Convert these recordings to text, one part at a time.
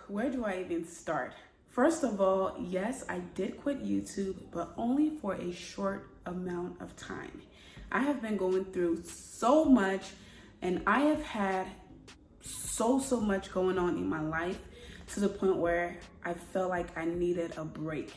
where do I even start? First of all, yes, I did quit YouTube, but only for a short amount of time. I have been going through so much, and I have had so much going on in my life to the point where I felt like I needed a break.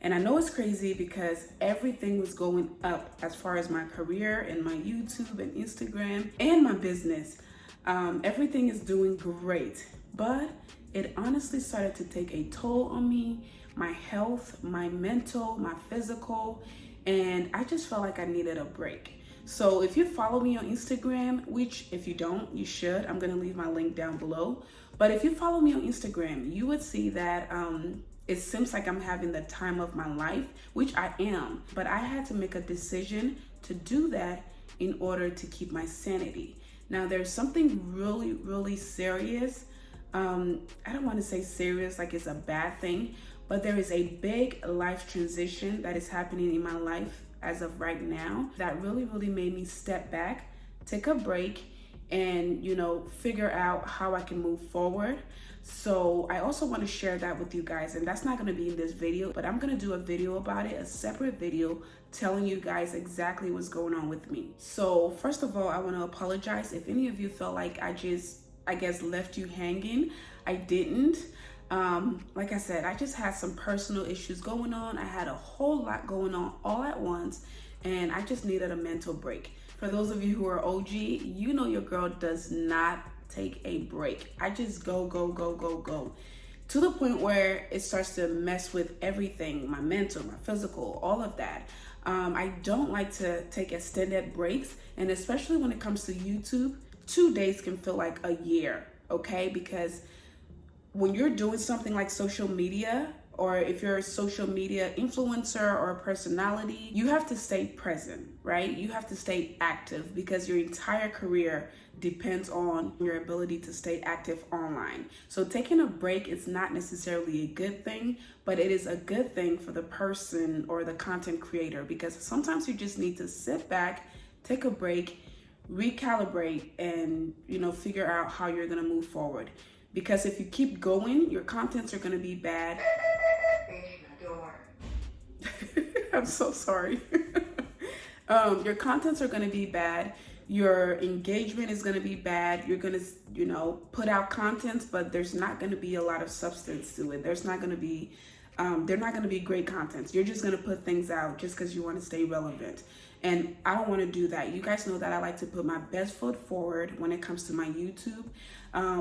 And I know it's crazy because everything was going up as far as my career and my YouTube and Instagram and my business. Everything is doing great, but it honestly started to take a toll on me, my health, my mental, my physical, and I just felt like I needed a break. So if you follow me on Instagram, which if you don't, you should, I'm gonna leave my link down below. But if you follow me on Instagram, you would see that it seems like I'm having the time of my life, which I am, but I had to make a decision to do that in order to keep my sanity. Now there's something really serious. I don't want to say serious like it's a bad thing, but there is a big life transition that is happening in my life as of right now that really made me step back, take a break, and figure out how I can move forward. So I also want to share that with you guys, and that's not going to be in this video, but I'm going to do a video about it, a separate video telling you guys exactly what's going on with me. So first of all, I want to apologize if any of you felt like I guess left you hanging. I didn't. Like I said, I just had some personal issues going on. I had a whole lot going on all at once, and I just needed a mental break. For those of you who are OG, you know your girl does not take a break. I just go to the point where it starts to mess with everything, my mental, my physical, all of that. I don't like to take extended breaks, and especially when it comes to YouTube, 2 days can feel like a year, okay? Because when you're doing something like social media, or if you're a social media influencer or a personality, you have to stay present, right? You have to stay active because your entire career depends on your ability to stay active online. So taking a break is not necessarily a good thing, but it is a good thing for the person or the content creator, because sometimes you just need to sit back, take a break, recalibrate, and figure out how you're gonna move forward. Because if you keep going, your contents are gonna be bad. I'm so sorry. Your contents are gonna be bad. Your engagement is gonna be bad. You're gonna, put out contents, but there's not gonna be a lot of substance to it. There's not gonna be, they're not gonna be great contents. You're just gonna put things out just because you want to stay relevant. And I don't want to do that. You guys know that I like to put my best foot forward when it comes to my YouTube,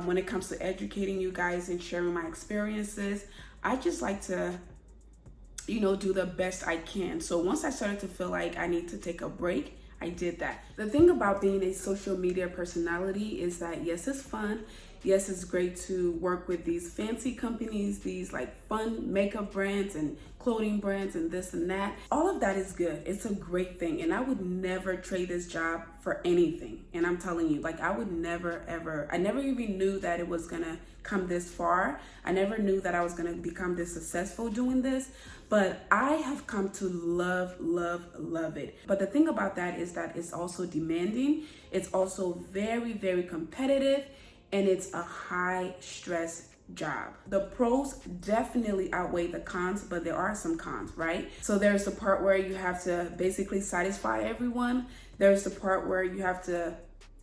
when it comes to educating you guys and sharing my experiences. I just like to, do the best I can. So once I started to feel like I need to take a break, I did that. The thing about being a social media personality is that yes, it's fun. Yes, it's great to work with these fancy companies, these like fun makeup brands and clothing brands and this and that. All of that is good. It's a great thing. And I would never trade this job for anything. And I'm telling you, like, I would never, ever, I never even knew that it was gonna come this far. I never knew that I was gonna become this successful doing this. But I have come to love it. But the thing about that is that it's also demanding. It's also very competitive. And it's a high stress job. The pros definitely outweigh the cons, but there are some cons, right? So there's the part where you have to basically satisfy everyone. There's the part where you have to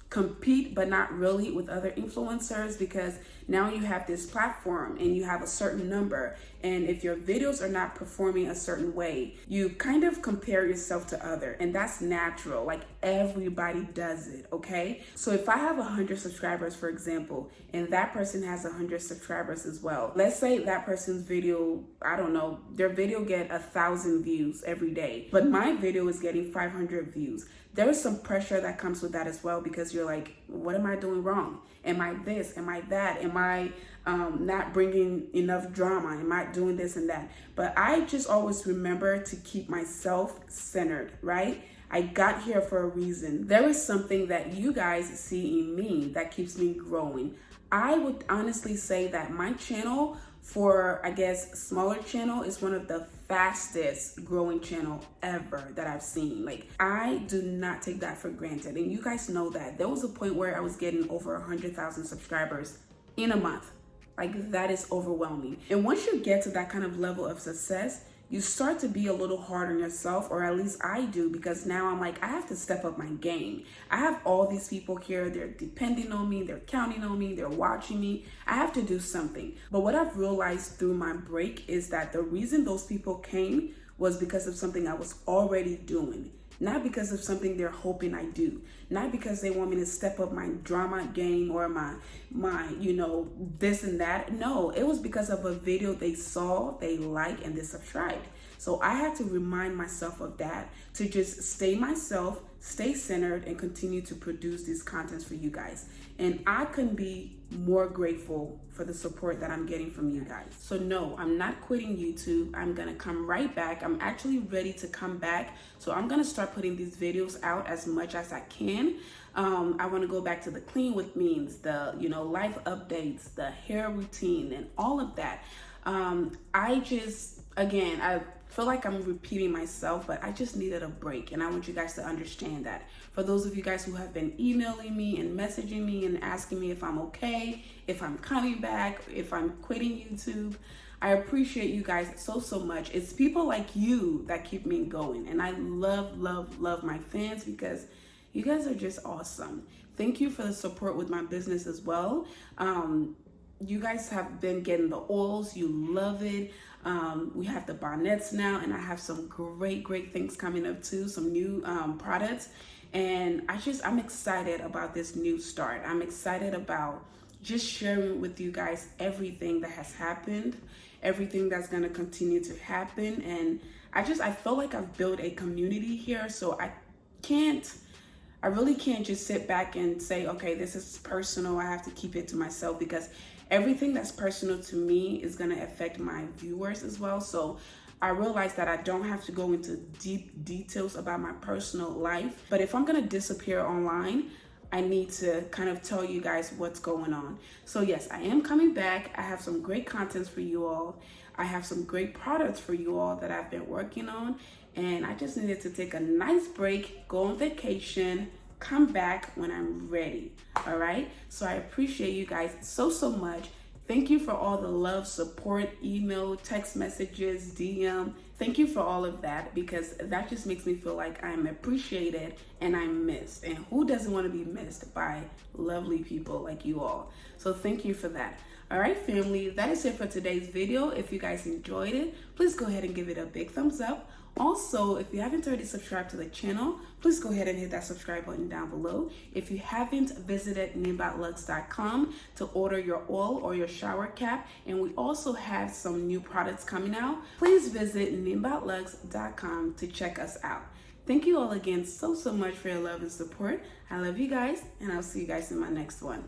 compete, but not really, with other influencers, because now you have this platform and you have a certain number, and if your videos are not performing a certain way, you kind of compare yourself to other, and that's natural. Like, everybody does it, okay? So if I have 100 subscribers, for example, and that person has 100 subscribers as well, let's say that person's video, I don't know, their video get 1,000 views every day, but my video is getting 500 views. There is some pressure that comes with that as well, because you're like, what am I doing wrong? Am I this? Am I that? Am I not bringing enough drama? Am I doing this and that? But I just always remember to keep myself centered, right? I got here for a reason. There is something that you guys see in me that keeps me growing. I would honestly say that my channel, for I guess smaller channel, is one of the fastest growing channel ever that I've seen. Like, I do not take that for granted, and you guys know that. There was a point where I was getting over 100,000 subscribers in a month. Like, that is overwhelming. And once you get to that kind of level of success, you start to be a little hard on yourself, or at least I do, because now I'm like, I have to step up my game. I have all these people here, they're depending on me, they're counting on me, they're watching me. I have to do something. But what I've realized through my break is that the reason those people came was because of something I was already doing. Not because of something they're hoping I do. Not because they want me to step up my drama game or my this and that. No, it was because of a video they saw, they liked, and they subscribed. So I had to remind myself of that, to just stay myself, stay centered, and continue to produce these contents for you guys. And I couldn't be more grateful for the support that I'm getting from you guys. So no, I'm not quitting YouTube. I'm gonna come right back. I'm actually ready to come back. So I'm gonna start putting these videos out as much as I can. I wanna go back to the clean with means, the life updates, the hair routine, and all of that. I feel like I'm repeating myself, but I just needed a break, and I want you guys to understand that. For those of you guys who have been emailing me and messaging me and asking me if I'm okay, if I'm coming back, if I'm quitting YouTube, I appreciate you guys so much. It's people like you that keep me going, and I love my fans, because you guys are just awesome. Thank you for the support with my business as well. You guys have been getting the oils, you love it. We have the bonnets now, and I have some great things coming up too, some new products. And I'm excited about this new start. I'm excited about just sharing with you guys everything that has happened, everything that's gonna continue to happen. And I feel like I've built a community here, so I really can't just sit back and say, okay, this is personal, I have to keep it to myself, because everything that's personal to me is going to affect my viewers as well. So I realized that I don't have to go into deep details about my personal life. But if I'm going to disappear online, I need to kind of tell you guys what's going on. So yes, I am coming back. I have some great contents for you all. I have some great products for you all that I've been working on. And I just needed to take a nice break, go on vacation, come back when I'm ready. All right, so I appreciate you guys so much. Thank you for all the love, support, email, text messages, DM. Thank you for all of that, because that just makes me feel like I'm appreciated and I'm missed. And who doesn't want to be missed by lovely people like you all? So thank you for that. All right, family, that is it for today's video. If you guys enjoyed it, please go ahead and give it a big thumbs up. Also, if you haven't already subscribed to the channel, please go ahead and hit that subscribe button down below. If you haven't visited nimbatlux.com to order your oil or your shower cap, and we also have some new products coming out, please visit nimbatlux.com to check us out. Thank you all again so much for your love and support. I love you guys, and I'll see you guys in my next one.